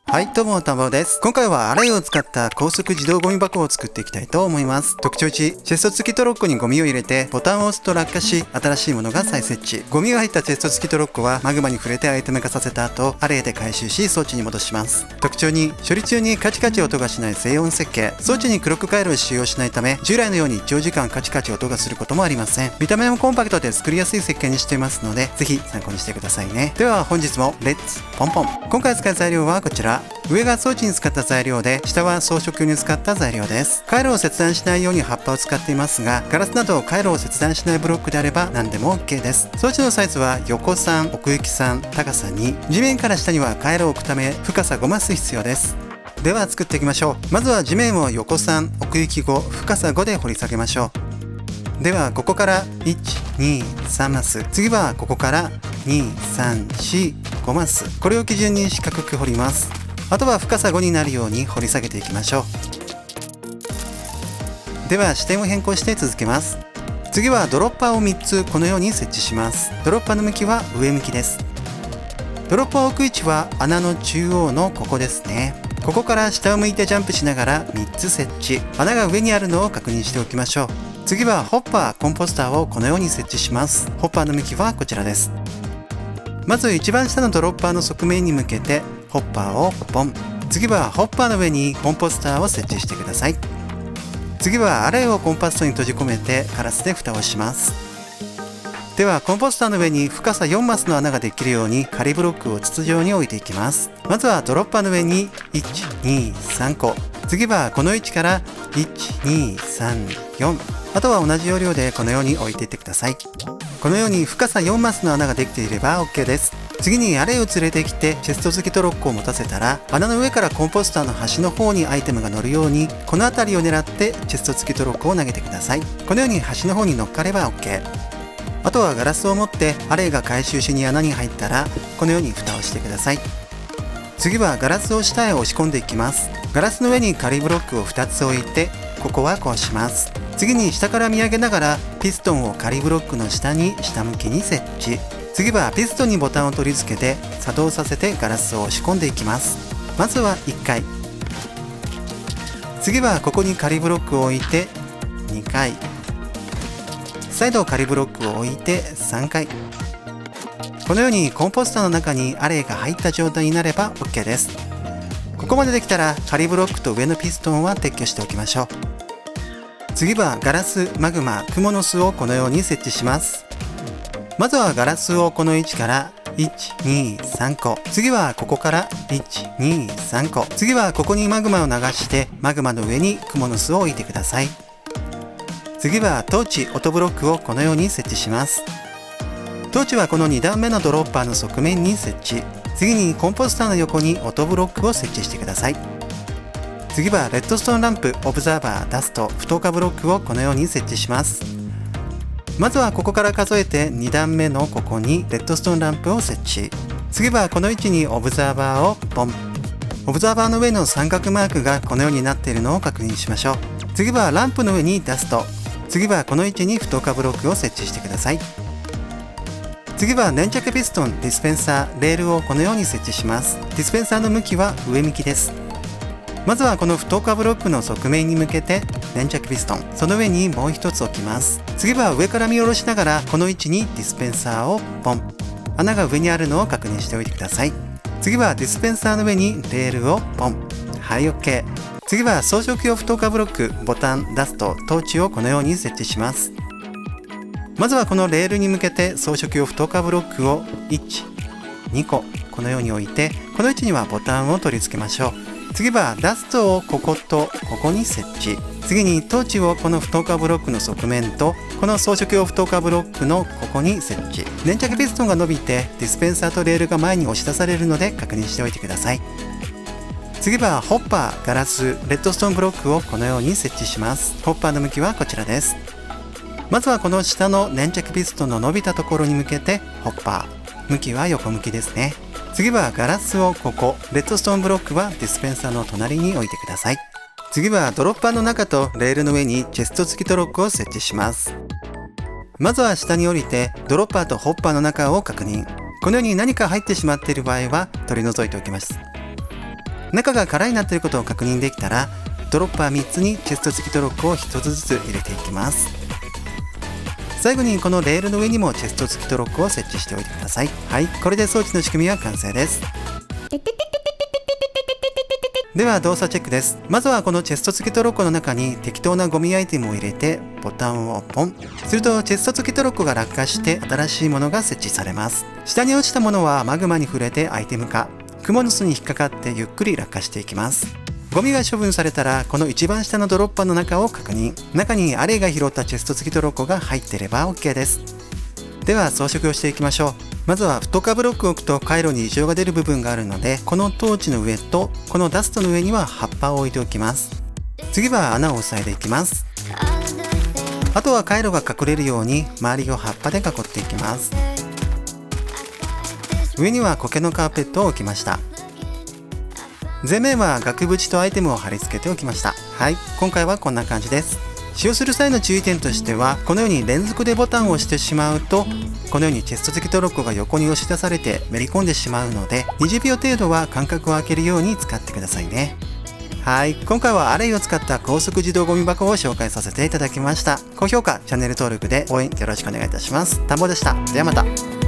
はい、どうも、たまおです。今回はアライを使った高速自動ゴミ箱を作っていきたいと思います。特徴1、チェスト付きトロッコにゴミを入れて、ボタンを押すと落下し、新しいものが再設置。ゴミが入ったチェスト付きトロッコは、マグマに触れてアイテム化させた後、アレイで回収し、装置に戻します。特徴2、処理中にカチカチ音がしない静音設計。装置にクロック回路を使用しないため、従来のように長時間カチカチ音がすることもありません。見た目もコンパクトで作りやすい設計にしていますので、ぜひ参考にしてくださいね。では本日もレッツポンポン。今回使う材料はこちら。上が装置に使った材料で、下は装飾用に使った材料です。回路を切断しないように葉っぱを使っていますが、ガラスなど回路を切断しないブロックであれば何でも OK です。装置のサイズは横3、奥行き3、高さ2。地面から下には回路を置くため深さ5マス必要です。では作っていきましょう。まずは地面を横3、奥行き5、深さ5で掘り下げましょう。ではここから1、2、3マス。次はここから2、3、4、5マス。これを基準に四角く掘ります。あとは深さ5になるように掘り下げていきましょう。では視点を変更して続けます。次はドロッパーを3つこのように設置します。ドロッパーの向きは上向きです。ドロッパーを置く位置は穴の中央のここですね。ここから下を向いてジャンプしながら3つ設置。穴が上にあるのを確認しておきましょう。次はホッパー、コンポスターをこのように設置します。ホッパーの向きはこちらです。まず一番下のドロッパーの側面に向けてホッパーをポン。次はホッパーの上にコンポスターを設置してください。次はアレイをコンパストに閉じ込めてガラスで蓋をします。ではコンポスターの上に深さ4マスの穴ができるように仮ブロックを筒状に置いていきます。まずはドロッパーの上に1、2、3個。次はこの位置から1、2、3、4。あとは同じ要領でこのように置いていってください。このように深さ4マスの穴ができていれば OK です。次にアレイを連れてきてチェスト付きトロッコを持たせたら、穴の上からコンポスターの端の方にアイテムが乗るように、この辺りを狙ってチェスト付きトロッコを投げてください。このように端の方に乗っかれば OK。あとはガラスを持ってアレイが回収しに穴に入ったら、このように蓋をしてください。次はガラスを下へ押し込んでいきます。ガラスの上に仮ブロックを2つ置いて、ここはこうします。次に下から見上げながらピストンを仮ブロックの下に下向きに設置。次はピストンにボタンを取り付けて作動させてガラスを押し込んでいきます。まずは1回。次はここに仮ブロックを置いて2回。再度仮ブロックを置いて3回。このようにコンポスターの中にアレイが入った状態になれば OK です。ここまでできたら仮ブロックと上のピストンは撤去しておきましょう。次はガラス、マグマ、クモの巣をこのように設置します。まずはガラスをこの位置から1、2、3個。次はここから1、2、3個。次はここにマグマを流してマグマの上にクモの巣を置いてください。次はトーチ、音ブロックをこのように設置します。トーチはこの2段目のドロッパーの側面に設置。次にコンポスターの横に音ブロックを設置してください。次はレッドストーンランプ、オブザーバー、ダスト、不透過ブロックをこのように設置します。まずはここから数えて2段目のここにレッドストーンランプを設置。次はこの位置にオブザーバーをポン。オブザーバーの上の三角マークがこのようになっているのを確認しましょう。次はランプの上にダスト。次はこの位置に不透過ブロックを設置してください。次は粘着ピストン、ディスペンサー、レールをこのように設置します。ディスペンサーの向きは上向きです。まずはこの不透過ブロックの側面に向けて粘着ピストン、その上にもう一つ置きます。次は上から見下ろしながらこの位置にディスペンサーをポン。穴が上にあるのを確認しておいてください。次はディスペンサーの上にレールをポン。はい、 OK。 次は装飾用不透過ブロック、ボタン、ダスト、トーチをこのように設置します。まずはこのレールに向けて装飾用不透過ブロックを1、2個このように置いて、この位置にはボタンを取り付けましょう。次はダストをこことここに設置。次にトーチをこの不透過ブロックの側面とこの装飾用不透過ブロックのここに設置。粘着ピストンが伸びてディスペンサーとレールが前に押し出されるので確認しておいてください。次はホッパー、ガラス、レッドストーンブロックをこのように設置します。ホッパーの向きはこちらです。まずはこの下の粘着ピストンの伸びたところに向けてホッパー、向きは横向きですね。次はガラスをここ、レッドストーンブロックはディスペンサーの隣に置いてください。次はドロッパーの中とレールの上にチェスト付きトロックを設置します。まずは下に降りてドロッパーとホッパーの中を確認。このように何か入ってしまっている場合は取り除いておきます。中が空になっていることを確認できたら、ドロッパー3つにチェスト付きトロッコを1つずつ入れていきます。最後にこのレールの上にもチェスト付きトロッコを設置しておいてください。はい、これで装置の仕組みは完成です。では動作チェックです。まずはこのチェスト付きトロッコの中に適当なゴミアイテムを入れてボタンをポン。するとチェスト付きトロッコが落下して新しいものが設置されます。下に落ちたものはマグマに触れてアイテム化。クモの巣に引っかかってゆっくり落下していきます。ゴミが処分されたらこの一番下のドロッパーの中を確認。中にアレイが拾ったチェスト付きトロッコが入っていれば OK です。では装飾をしていきましょう。まずはフットカーブロックを置くと回路に異常が出る部分があるので、このトーチの上とこのダストの上には葉っぱを置いておきます。次は穴を押さえていきます。あとは回路が隠れるように周りを葉っぱで囲っていきます。上には苔のカーペットを置きました。前面は額縁とアイテムを貼り付けておきました。はい、今回はこんな感じです。使用する際の注意点としては、このように連続でボタンを押してしまうと、このようにチェスト付きトロッコが横に押し出されてめり込んでしまうので、20秒程度は間隔を空けるように使ってくださいね。はい、今回はアレイを使った高速自動ゴミ箱を紹介させていただきました。高評価、チャンネル登録で応援よろしくお願いいたします。田んぼでした。ではまた。